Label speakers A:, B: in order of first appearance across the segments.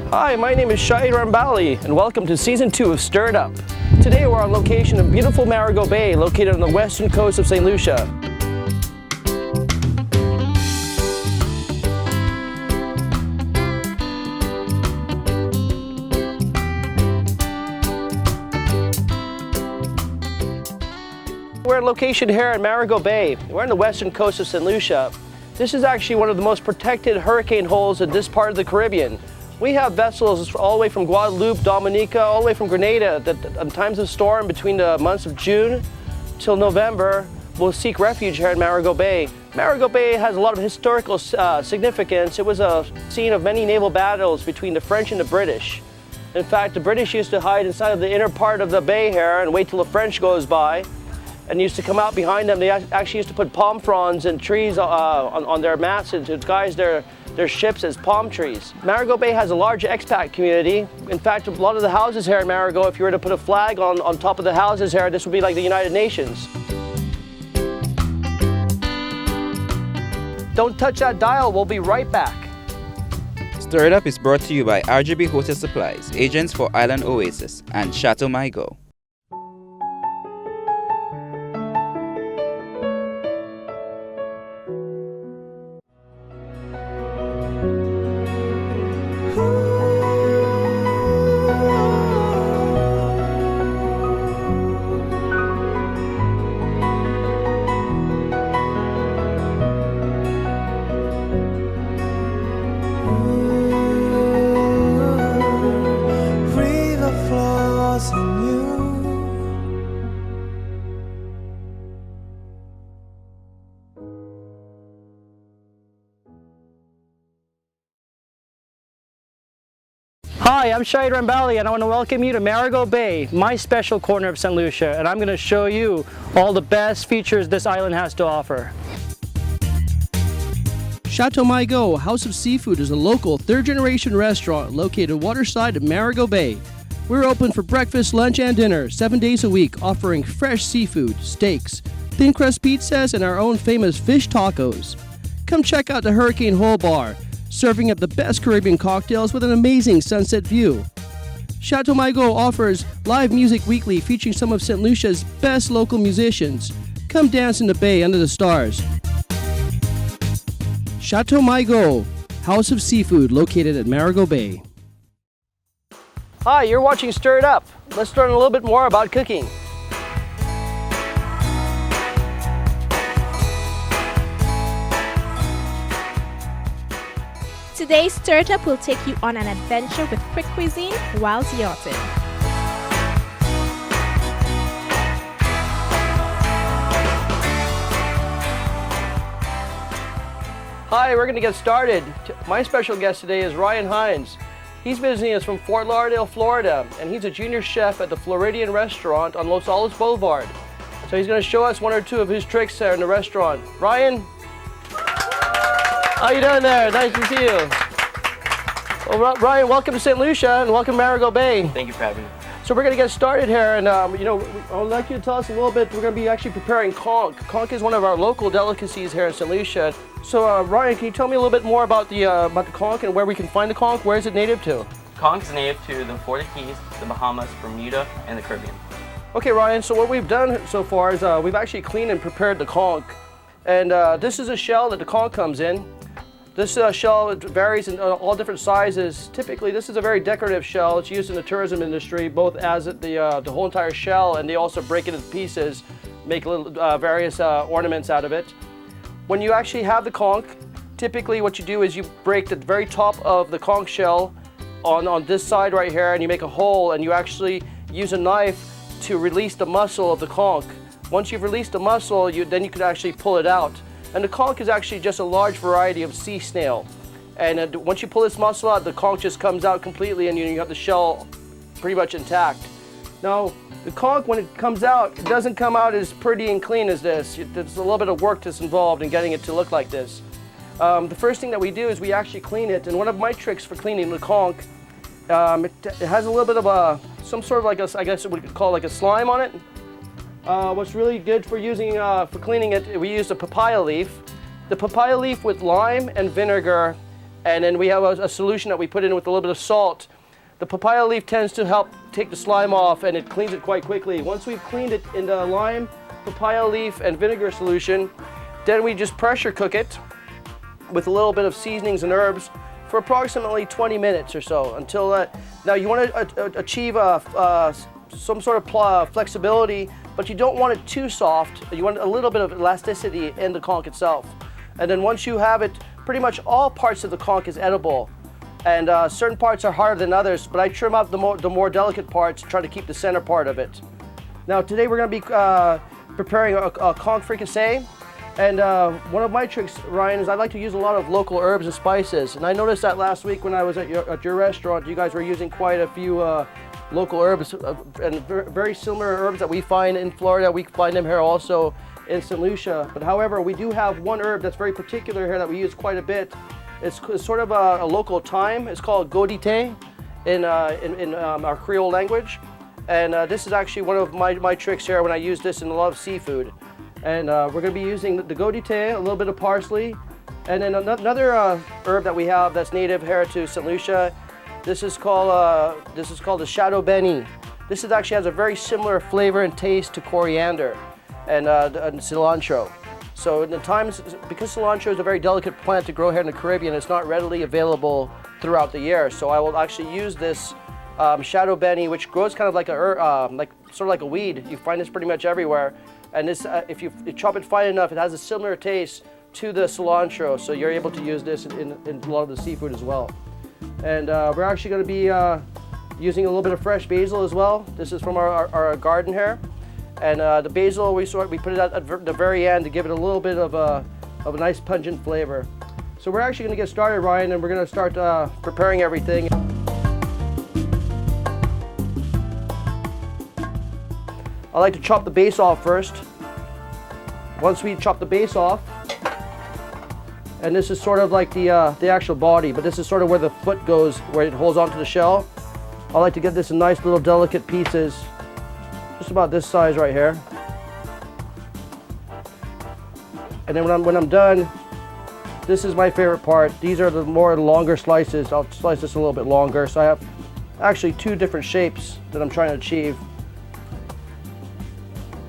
A: Hi, my name is Shahid Rambali, and welcome to Season 2 of Stir It Up. Today we're on location in beautiful Marigot Bay, located on the western coast of St. Lucia. We're on location here in Marigot Bay. We're on the western coast of St. Lucia. This is actually one of the most protected hurricane holes in this part of the Caribbean. We have vessels all the way from Guadeloupe, Dominica, all the way from Grenada that in times of storm between the months of June till November will seek refuge here in Marigot Bay. Marigot Bay has a lot of historical significance. It was a scene of many naval battles between the French and the British. In fact, the British used to hide inside of the inner part of the bay here and wait till the French goes by and used to come out behind them. They actually used to put palm fronds and trees on their masts to disguise their ships as palm trees. Marigot Bay has a large expat community. In fact, a lot of the houses here in Marigot, if you were to put a flag on top of the houses here, this would be like the United Nations. Don't touch that dial, we'll be right back.
B: Stir It Up is brought to you by RGB Hotel Supplies, agents for Island Oasis, and Chateau Margaux.
A: Hi, I'm Shahid Rambali and I want to welcome you to Marigot Bay, my special corner of St. Lucia, and I'm going to show you all the best features this island has to offer. Chateau Margaux House of Seafood is a local third-generation restaurant located waterside of Marigot Bay. We're open for breakfast, lunch, and dinner 7 days a week, offering fresh seafood, steaks, thin crust pizzas, and our own famous fish tacos. Come check out the Hurricane Hole Bar, serving up the best Caribbean cocktails with an amazing sunset view. Chateau Margaux offers live music weekly featuring some of St. Lucia's best local musicians. Come dance in the bay under the stars. Chateau Margaux House of Seafood, located at Marigot Bay. Hi, you're watching Stir It Up. Let's learn a little bit more about cooking.
C: Today's Stir It Up will take you on an adventure with quick cuisine whilst yachting.
A: Hi, we're going to get started. My special guest today is Ryan Hines. He's visiting us from Fort Lauderdale, Florida, and he's a junior chef at the Floridian Restaurant on Los Olios Boulevard. So he's going to show us one or two of his tricks there in the restaurant. Ryan? How you doing there? Nice to see you. Well, Ryan, welcome to St. Lucia and welcome to Marigot Bay.
D: Thank you for having me.
A: So we're going to get started here, and I would like you to tell us a little bit. We're going to be actually preparing conch. Conch is one of our local delicacies here in St. Lucia. So Ryan, can you tell me a little bit more about the conch and where we can find the conch? Where is it native to?
D: Conch is native to the Florida Keys, the Bahamas, Bermuda, and the Caribbean.
A: Okay, Ryan, so what we've done so far is we've actually cleaned and prepared the conch. And this is a shell that the conch comes in. This shell varies in all different sizes. Typically, this is a very decorative shell. It's used in the tourism industry, both as the whole entire shell, and they also break it into pieces, make little various ornaments out of it. When you actually have the conch, typically what you do is you break the very top of the conch shell on this side right here, and you make a hole, and you actually use a knife to release the muscle of the conch. Once you've released the muscle, then you can actually pull it out. And the conch is actually just a large variety of sea snail. And once you pull this muscle out, the conch just comes out completely and you have the shell pretty much intact. Now, the conch, when it comes out, it doesn't come out as pretty and clean as this. There's a little bit of work that's involved in getting it to look like this. The first thing that we do is we actually clean it. And one of my tricks for cleaning the conch, it has a little bit of some sort of like I guess we could call like a slime on it. What's really good for using for cleaning it, we use a papaya leaf, The papaya leaf with lime and vinegar, and then we have a solution that we put in with a little bit of salt. The papaya leaf tends to help take the slime off, and it cleans it quite quickly. Once we've cleaned it in the lime, papaya leaf, and vinegar solution, then we just pressure cook it with a little bit of seasonings and herbs for approximately 20 minutes or so until now you want to achieve some sort of flexibility, but you don't want it too soft. You want a little bit of elasticity in the conch itself. And then once you have it, pretty much all parts of the conch is edible. And certain parts are harder than others, but I trim out the more delicate parts, try to keep the center part of it. Now today we're going to be preparing a conch fricassee. And one of my tricks, Ryan, is I like to use a lot of local herbs and spices. And I noticed that last week when I was at your restaurant, you guys were using quite a few local herbs and very similar herbs that we find in Florida. We find them here also in St. Lucia. But however, we do have one herb that's very particular here that we use quite a bit. It's sort of a local thyme. It's called godite in our Creole language. And this is actually one of my tricks here when I use this in a lot of seafood. And we're going to be using the godite, a little bit of parsley, and then another herb that we have that's native here to St. Lucia. This is called the shadow benny. This actually has a very similar flavor and taste to coriander and cilantro. So in the times, because cilantro is a very delicate plant to grow here in the Caribbean, it's not readily available throughout the year. So I will actually use this shadow benny, which grows kind of like sort of like a weed. You find this pretty much everywhere. And this, if you chop it fine enough, it has a similar taste to the cilantro, so you're able to use this in a lot of the seafood as well. And we're actually going to be using a little bit of fresh basil as well. This is from our garden here. And the basil, we put it at the very end to give it a little bit of a nice pungent flavor. So we're actually going to get started, Ryan, and we're going to start preparing everything. I like to chop the base off first. Once we chop the base off, and this is sort of like the actual body, but this is sort of where the foot goes, where it holds onto the shell. I like to get this in nice little delicate pieces, just about this size right here. And then when I'm done, this is my favorite part. These are the more longer slices. I'll slice this a little bit longer. So I have actually two different shapes that I'm trying to achieve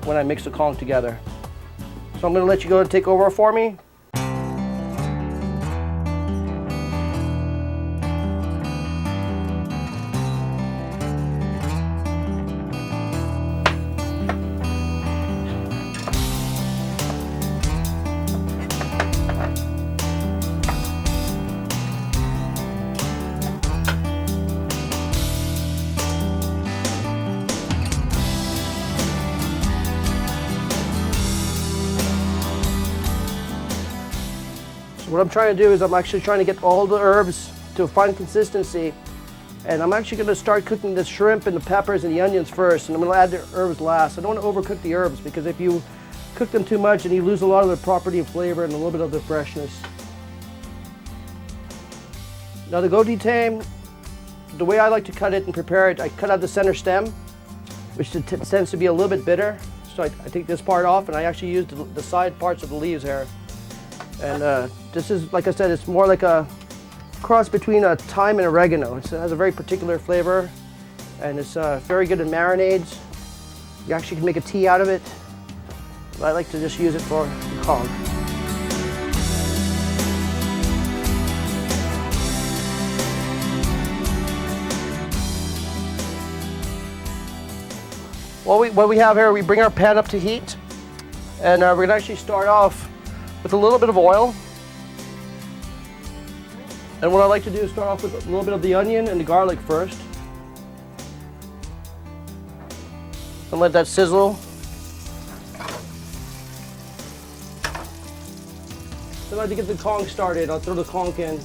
A: when I mix the conch together. So I'm going to let you go and take over for me. What I'm trying to do is I'm actually trying to get all the herbs to a fine consistency, and I'm actually going to start cooking the shrimp and the peppers and the onions first, and I'm going to add the herbs last. I don't want to overcook the herbs because if you cook them too much, then you lose a lot of their property and flavor and a little bit of their freshness. Now the godite, the way I like to cut it and prepare it, I cut out the center stem, which tends to be a little bit bitter. So I take this part off, and I actually use the side parts of the leaves here. And this is, like I said, it's more like a cross between a thyme and oregano. It has a very particular flavor, and it's very good in marinades. You actually can make a tea out of it. But I like to just use it for the conch. What we have here, we bring our pan up to heat, and we're gonna actually start off with a little bit of oil. And what I like to do is start off with a little bit of the onion and the garlic first. And let that sizzle. Then I like to get the conch started. I'll throw the conch in.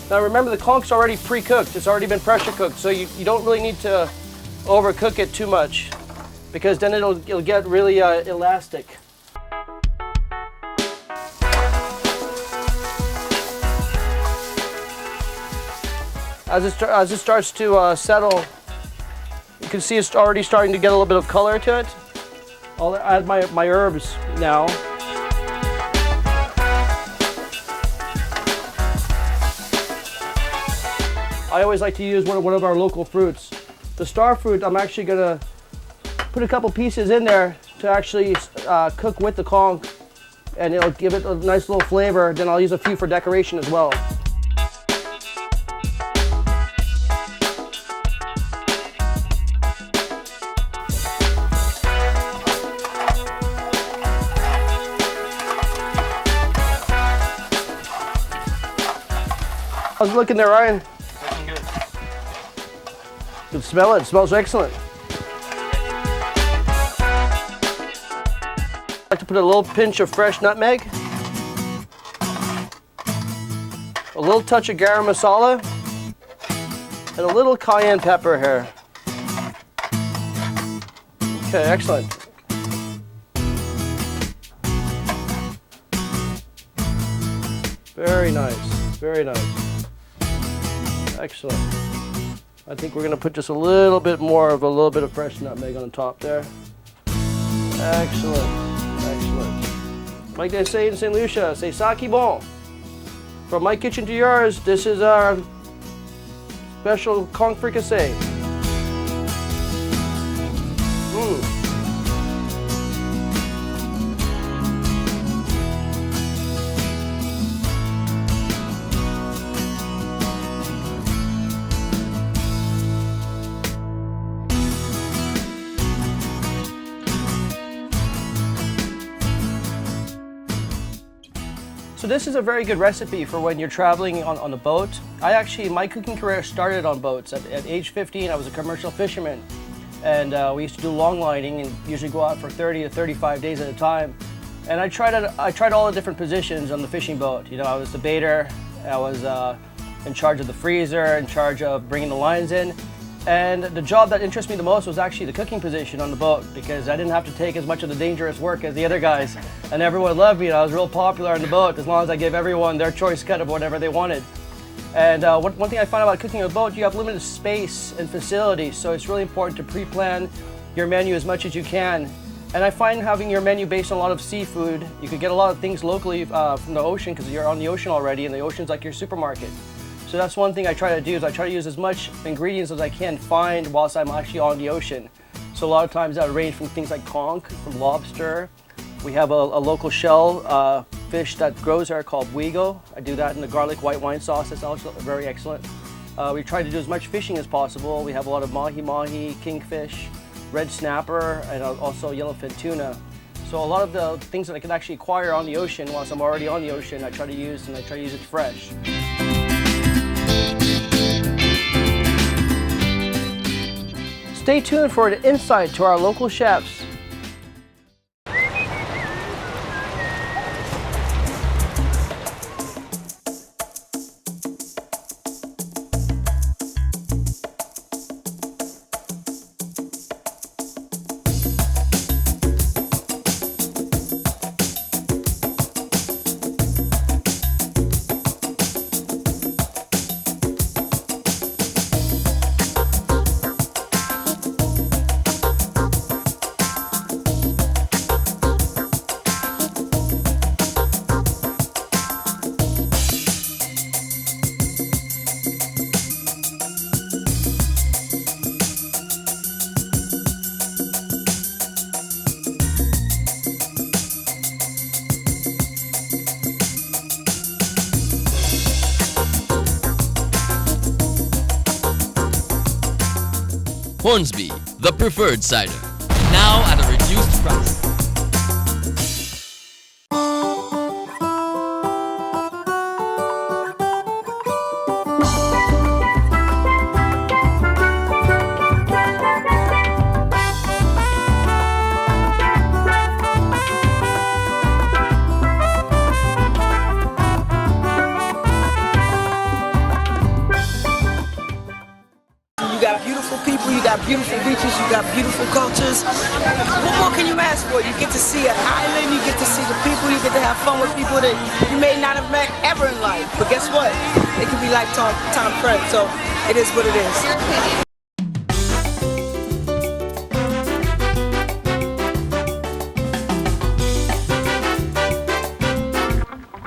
A: Now remember, the conch's already pre-cooked. It's already been pressure cooked, so you don't really need to overcook it too much, because then it'll get really elastic. As it starts to settle, you can see it's already starting to get a little bit of color to it. I'll add my herbs now. I always like to use one of our local fruits. The star fruit, I'm actually gonna put a couple pieces in there to actually cook with the conch, and it'll give it a nice little flavor. Then I'll use a few for decoration as well. How's it looking there, Ryan?
D: Looking good.
A: You can smell it. It smells excellent. I like to put a little pinch of fresh nutmeg, a little touch of garam masala, and a little cayenne pepper here. Okay, excellent. Very nice, very nice. Excellent. I think we're gonna put just a little bit more of a little bit of fresh nutmeg on top there. Excellent, excellent. Like they say in St. Lucia, c'est ça qui bon. From my kitchen to yours, this is our special conch fricassee. So this is a very good recipe for when you're traveling on a boat. My cooking career started on boats. At age 15, I was a commercial fisherman. And we used to do long lining and usually go out for 30 to 35 days at a time. And I tried all the different positions on the fishing boat. You know, I was the baiter, I was in charge of the freezer, in charge of bringing the lines in. And the job that interested me the most was actually the cooking position on the boat, because I didn't have to take as much of the dangerous work as the other guys. And everyone loved me, and I was real popular on the boat as long as I gave everyone their choice cut of whatever they wanted. And one thing I found about cooking on a boat, you have limited space and facilities, so it's really important to pre-plan your menu as much as you can. And I find having your menu based on a lot of seafood, you could get a lot of things locally from the ocean, because you're on the ocean already, and the ocean's like your supermarket. So that's one thing I try to do, is I try to use as much ingredients as I can find whilst I'm actually on the ocean. So a lot of times that range from things like conch, from lobster. We have a local shell fish that grows here called buigo. I do that in the garlic white wine sauce. It's also very excellent. We try to do as much fishing as possible. We have a lot of mahi-mahi, kingfish, red snapper, and also yellowfin tuna. So a lot of the things that I can actually acquire on the ocean whilst I'm already on the ocean, I try to use, and I try to use it fresh. Stay tuned for an insight to our local chefs.
E: Hornsby, the preferred cider. Now at a reduced price.
F: You got beautiful people, you got beautiful beaches, you got beautiful cultures. What more can you ask for? You get to see an island, you get to see the people, you get to have fun with people that you may not have met ever in life. But guess what? It can be lifetime friends, so it is what it is.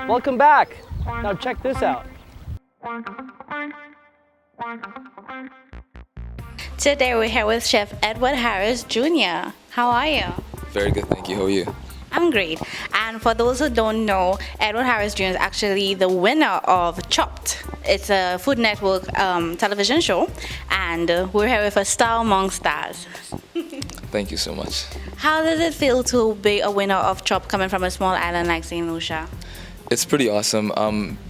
A: Welcome back. Now check this out.
G: Today we're here with Chef Edward Harris Jr. How are you?
H: Very good, thank you. How are you?
G: I'm great. And for those who don't know, Edward Harris Jr. is actually the winner of Chopped. It's a Food Network television show, and we're here with a star among stars.
H: Thank you so much.
G: How does it feel to be a winner of Chopped coming from a small island like St. Lucia?
H: It's pretty awesome.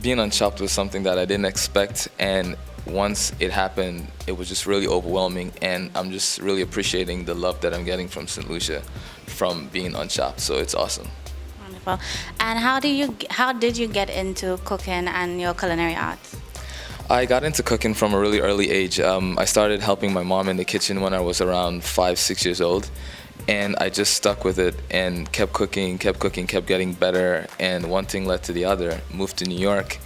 H: Being on Chopped was something that I didn't expect, and once it happened, it was just really overwhelming, and I'm just really appreciating the love that I'm getting from St. Lucia from being on Chopped, so it's awesome.
G: Wonderful. And how did you get into cooking and your culinary arts?
H: I got into cooking from a really early age. I started helping my mom in the kitchen when I was around 5-6 years old, and I just stuck with it and kept cooking, kept getting better, and one thing led to the other. Moved to New York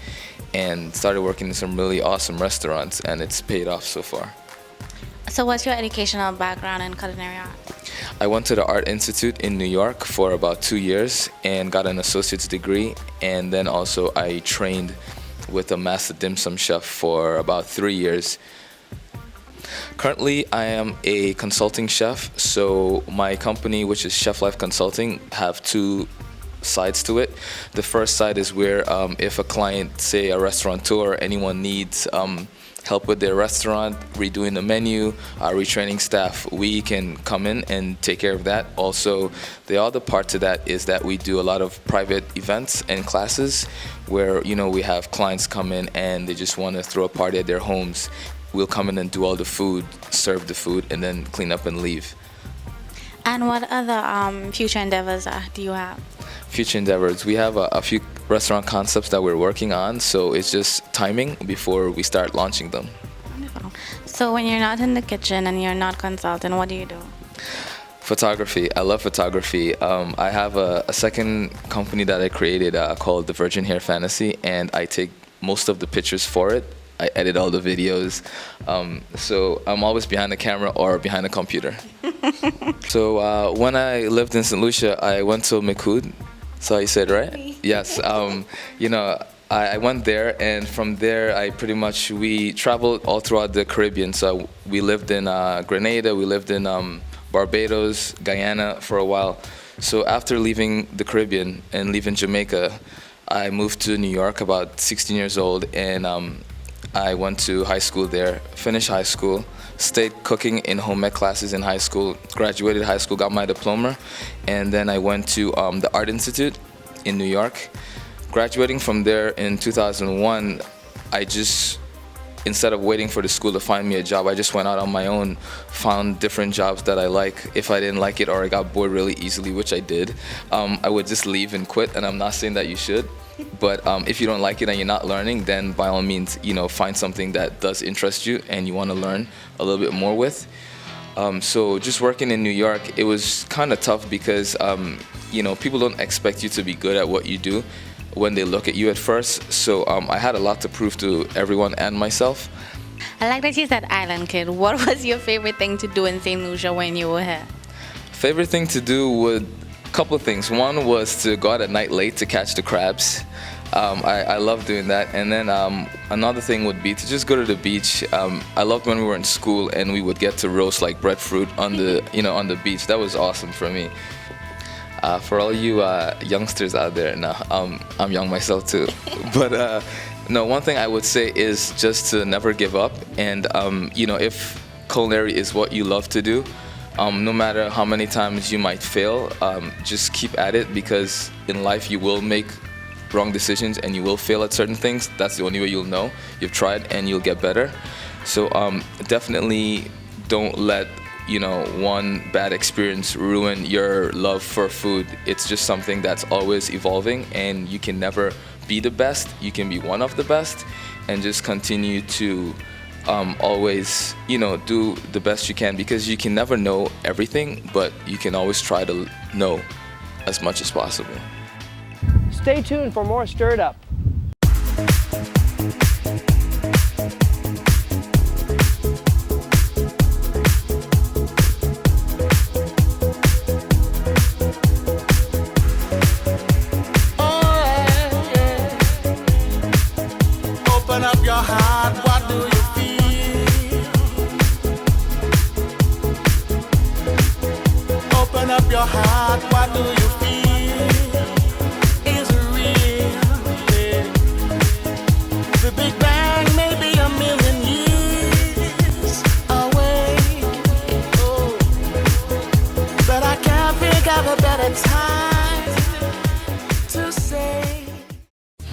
H: and started working in some really awesome restaurants, and it's paid off so far.
G: So what's your educational background in culinary arts?
H: I went to the Art Institute in New York for about 2 years and got an associate's degree, and then also I trained with a master dim sum chef for about 3 years. Currently, I am a consulting chef, so my company, which is Chef Life Consulting, have two sides to it. The first side is where if a client, say a restaurateur or anyone needs help with their restaurant, redoing the menu, retraining staff, we can come in and take care of that. Also, the other part to that is that we do a lot of private events and classes where, we have clients come in and they just want to throw a party at their homes. We'll come in and do all the food, serve the food, and then clean up and leave.
G: And what other future endeavors do you have?
H: Future endeavors. We have a few restaurant concepts that we're working on, so it's just timing before we start launching them.
G: Wonderful. So when you're not in the kitchen and you're not consulting, what do you do?
H: Photography. I love photography. I have a second company that I created called The Virgin Hair Fantasy, and I take most of the pictures for it. I edit all the videos. So I'm always behind the camera or behind the computer. So when I lived in St. Lucia, I went to Micoud. That's how you said, right? Yes. I went there, and from there, we traveled all throughout the Caribbean. So we lived in Grenada, we lived in Barbados, Guyana for a while. So after leaving the Caribbean and leaving Jamaica, I moved to New York about 16 years old, and I went to high school there, finished high school, stayed cooking in home ec classes in high school, graduated high school, got my diploma, and then I went to the Art Institute in New York. Graduating from there in 2001, instead of waiting for the school to find me a job, I just went out on my own, found different jobs that I like. If I didn't like it or I got bored really easily, which I did, I would just leave and quit, and I'm not saying that you should. But if you don't like it and you're not learning, then by all means, find something that does interest you and you want to learn a little bit more with. So just working in New York, it was kind of tough because, people don't expect you to be good at what you do when they look at you at first. So I had a lot to prove to everyone and myself.
G: I like that you said island kid. What was your favorite thing to do in St. Lucia when you were here?
H: Favorite thing to do would couple of things. One was to go out at night late to catch the crabs. I love doing that. And then another thing would be to just go to the beach. I loved when we were in school and we would get to roast like breadfruit on the beach. That was awesome for me. For all you youngsters out there, now I'm young myself too. But one thing I would say is just to never give up. And if culinary is what you love to do, no matter how many times you might fail, just keep at it, because in life you will make wrong decisions and you will fail at certain things. That's the only way you'll know you've tried, and you'll get better. So definitely don't let one bad experience ruin your love for food. It's just something that's always evolving, and you can never be the best. You can be one of the best, and just continue to always do the best you can, because you can never know everything, but you can always try to know as much as possible.
A: Stay tuned for more Stirred Up.
I: your heart, what do you feel? Is real. Yeah. The Big Bang may be a million years away. Oh. But I can't think of a better time to say.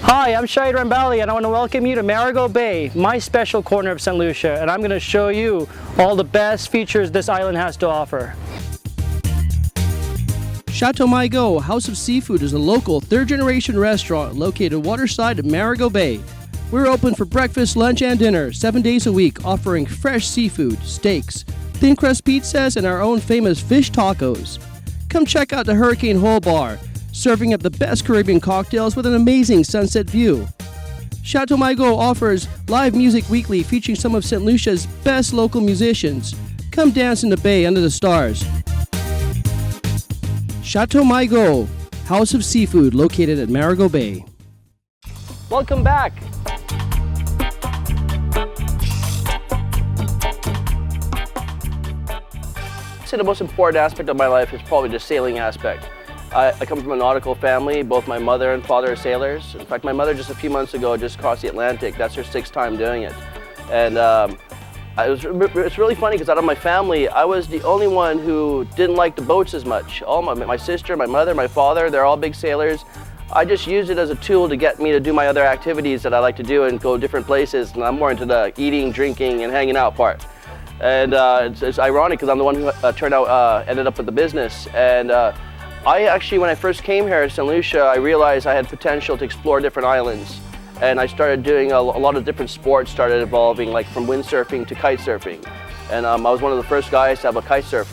A: Hi, I'm Shahid Rambali and I want to welcome you to Marigot Bay, my special corner of St. Lucia, and I'm going to show you all the best features this island has to offer. Chateau Marigot House of Seafood is a local third-generation restaurant located waterside of Marigot Bay. We're open for breakfast, lunch, and dinner 7 days a week, offering fresh seafood, steaks, thin crust pizzas, and our own famous fish tacos. Come check out the Hurricane Hole Bar, serving up the best Caribbean cocktails with an amazing sunset view. Chateau Marigot offers live music weekly featuring some of St. Lucia's best local musicians. Come dance in the bay under the stars. Chateau Marigot, House of Seafood, located at Marigot Bay. Welcome back. I'd say the most important aspect of my life is probably the sailing aspect. I come from a nautical family. Both my mother and father are sailors. In fact, my mother just a few months ago just crossed the Atlantic. That's her 6th time doing it. And it's really funny because out of my family, I was the only one who didn't like the boats as much. All my sister, my mother, my father, they're all big sailors. I just used it as a tool to get me to do my other activities that I like to do and go different places. And I'm more into the eating, drinking, and hanging out part. And it's ironic because I'm the one who ended up with the business. And I actually, when I first came here to St. Lucia, I realized I had potential to explore different islands. And I started doing a lot of different sports, started evolving, like from windsurfing to kite surfing. And I was one of the first guys to have a kite surf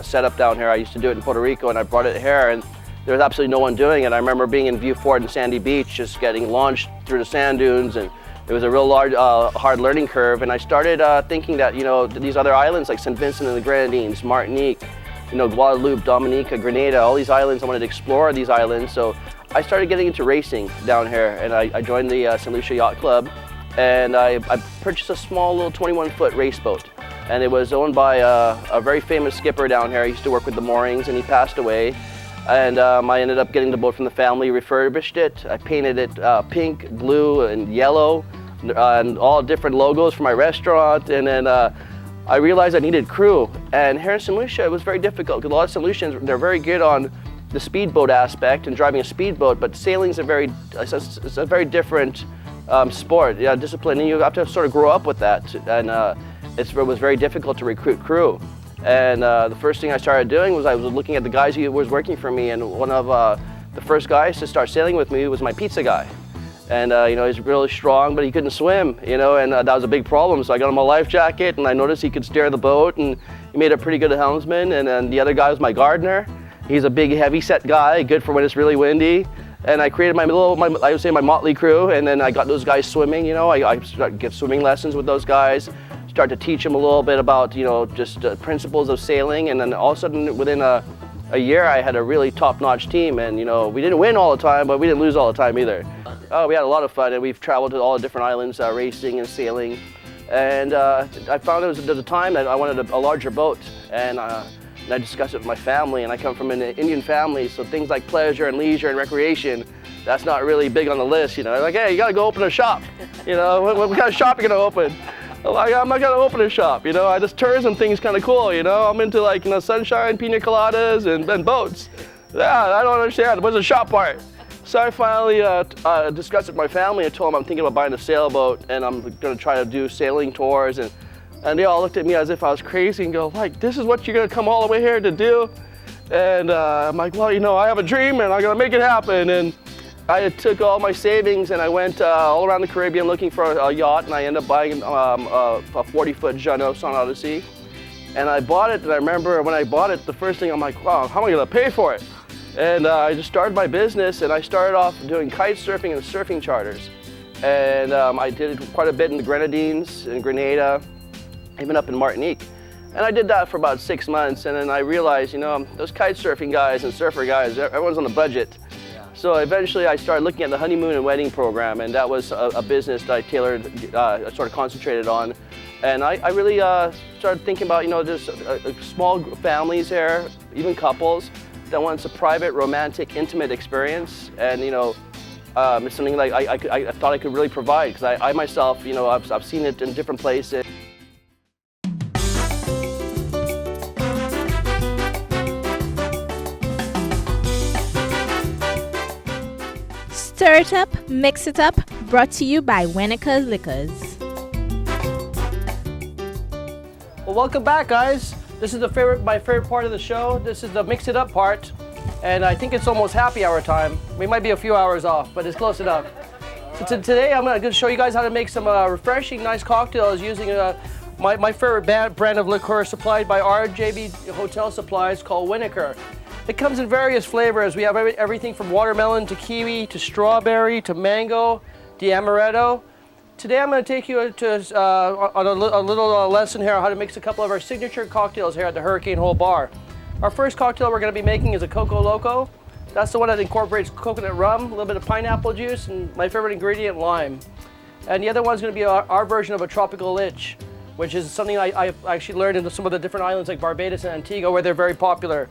A: setup down here. I used to do it in Puerto Rico and I brought it here and there was absolutely no one doing it. I remember being in Vieux Fort and Sandy Beach, just getting launched through the sand dunes, and it was a real large, hard learning curve. And I started thinking that, you know, these other islands like St. Vincent and the Grenadines, Martinique, you know, Guadeloupe, Dominica, Grenada, all these islands, I wanted to explore these islands. So I started getting into racing down here, and I joined the St. Lucia Yacht Club, and I purchased a small little 21-foot race boat. And it was owned by a very famous skipper down here. I used to work with the moorings, and he passed away. And I ended up getting the boat from the family, refurbished it. I painted it pink, blue, and yellow, and all different logos for my restaurant. And then I realized I needed crew. And here in St. Lucia, it was very difficult because a lot of St. Lucians, they're very good on the speedboat aspect and driving a speedboat, but sailing's a very different sport, discipline, and you have to sort of grow up with that. And it was very difficult to recruit crew. And the first thing I started doing was I was looking at the guys who was working for me, and one of the first guys to start sailing with me was my pizza guy. And you know, he's really strong, but he couldn't swim, you know, and that was a big problem. So I got him a life jacket, and I noticed he could steer the boat, and he made a pretty good helmsman. And then the other guy was my gardener. He's a big, heavy-set guy, good for when it's really windy. And I created I would say my motley crew, and then I got those guys swimming, you know. I started to get swimming lessons with those guys, start to teach them a little bit about, you know, just principles of sailing. And then all of a sudden, within a year, I had a really top-notch team. And, you know, we didn't win all the time, but we didn't lose all the time either. Oh, we had a lot of fun, and we've traveled to all the different islands, racing and sailing. And I found there was a time that I wanted a larger boat, and I discussed it with my family, and I come from an Indian family, so things like pleasure and leisure and recreation, that's not really big on the list, you know. Like, hey, you gotta go open a shop, you know, what kind of shop are you gonna open? I'm not gonna open a shop, you know. This tourism thing's kind of cool, you know. I'm into, like, you know, sunshine, pina coladas, and boats. Yeah, I don't understand, what's the shop part? So I finally discussed it with my family and told them I'm thinking about buying a sailboat, and I'm gonna try to do sailing tours, and they all looked at me as if I was crazy and go, like, this is what you're gonna come all the way here to do? And I'm like, well, you know, I have a dream and I'm gonna make it happen. And I took all my savings and I went all around the Caribbean looking for a yacht, and I ended up buying a 40-foot Jeanneau Sun Odyssey. And I bought it, and I remember when I bought it, the first thing I'm like, wow, how am I gonna pay for it? And I just started my business, and I started off doing kite surfing and surfing charters. And I did quite a bit in the Grenadines and Grenada, even up in Martinique. And I did that for about 6 months, and then I realized, you know, those kite surfing guys and surfer guys, everyone's on a budget. Yeah. So eventually I started looking at the honeymoon and wedding program, and that was a business that I tailored, sort of concentrated on. And I really started thinking about, you know, there's small families here, even couples that wants a private, romantic, intimate experience. And it's something like I thought I could really provide, because I myself, I've seen it in different places.
C: Stir it up, mix it up, brought to you by Winneker's Liquors.
A: Well, welcome back, guys. This is my favorite part of the show. This is the mix it up part, and I think it's almost happy hour time. We might be a few hours off, but it's close enough. So today I'm going to show you guys how to make some refreshing, nice cocktails using my favorite brand of liqueur supplied by RJB Hotel Supplies called Winneker. It comes in various flavors. We have everything from watermelon to kiwi to strawberry to mango to amaretto. Today I'm going to take you on a little lesson here on how to mix a couple of our signature cocktails here at the Hurricane Hole Bar. Our first cocktail we're going to be making is a Coco Loco. That's the one that incorporates coconut rum, a little bit of pineapple juice, and my favorite ingredient, lime. And the other one's going to be our version of a Tropical Lich, which is something I actually learned in some of the different islands like Barbados and Antigua, where they're very popular.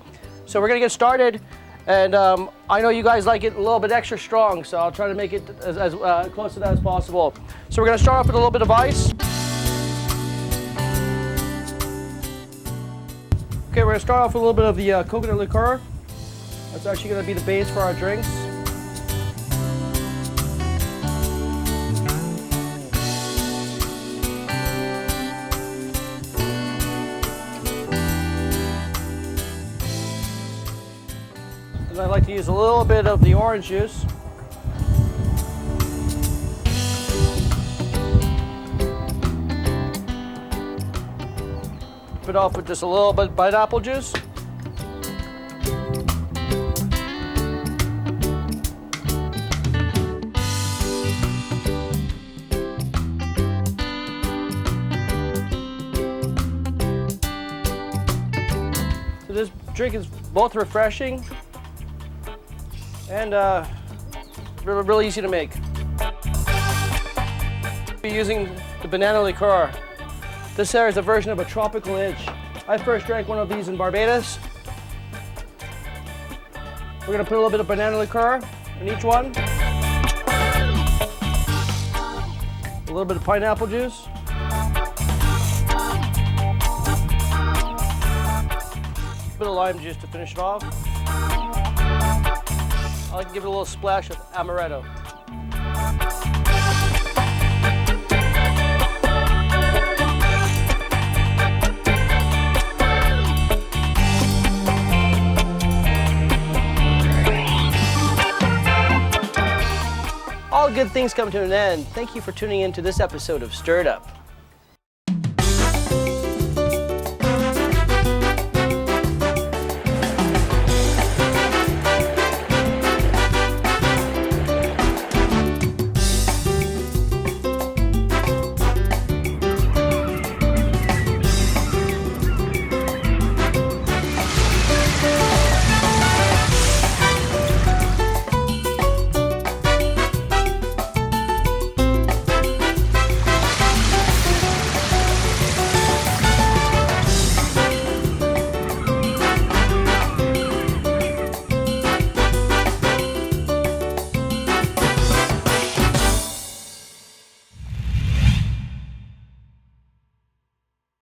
A: So we're going to get started, and I know you guys like it a little bit extra strong, so I'll try to make it as close to that as possible. So we're going to start off with a little bit of ice. Okay, we're going to start off with a little bit of the coconut liqueur. That's actually going to be the base for our drinks. I like to use a little bit of the orange juice. Top it off with just a little bit of pineapple juice. So this drink is both refreshing and really easy to make. We're using the banana liqueur. This here is a version of a Tropical Lich. I first drank one of these in Barbados. We're gonna put a little bit of banana liqueur in each one. A little bit of pineapple juice. A bit of lime juice to finish it off. I like to give it a little splash of amaretto. All good things come to an end. Thank you for tuning in to this episode of Stir It Up.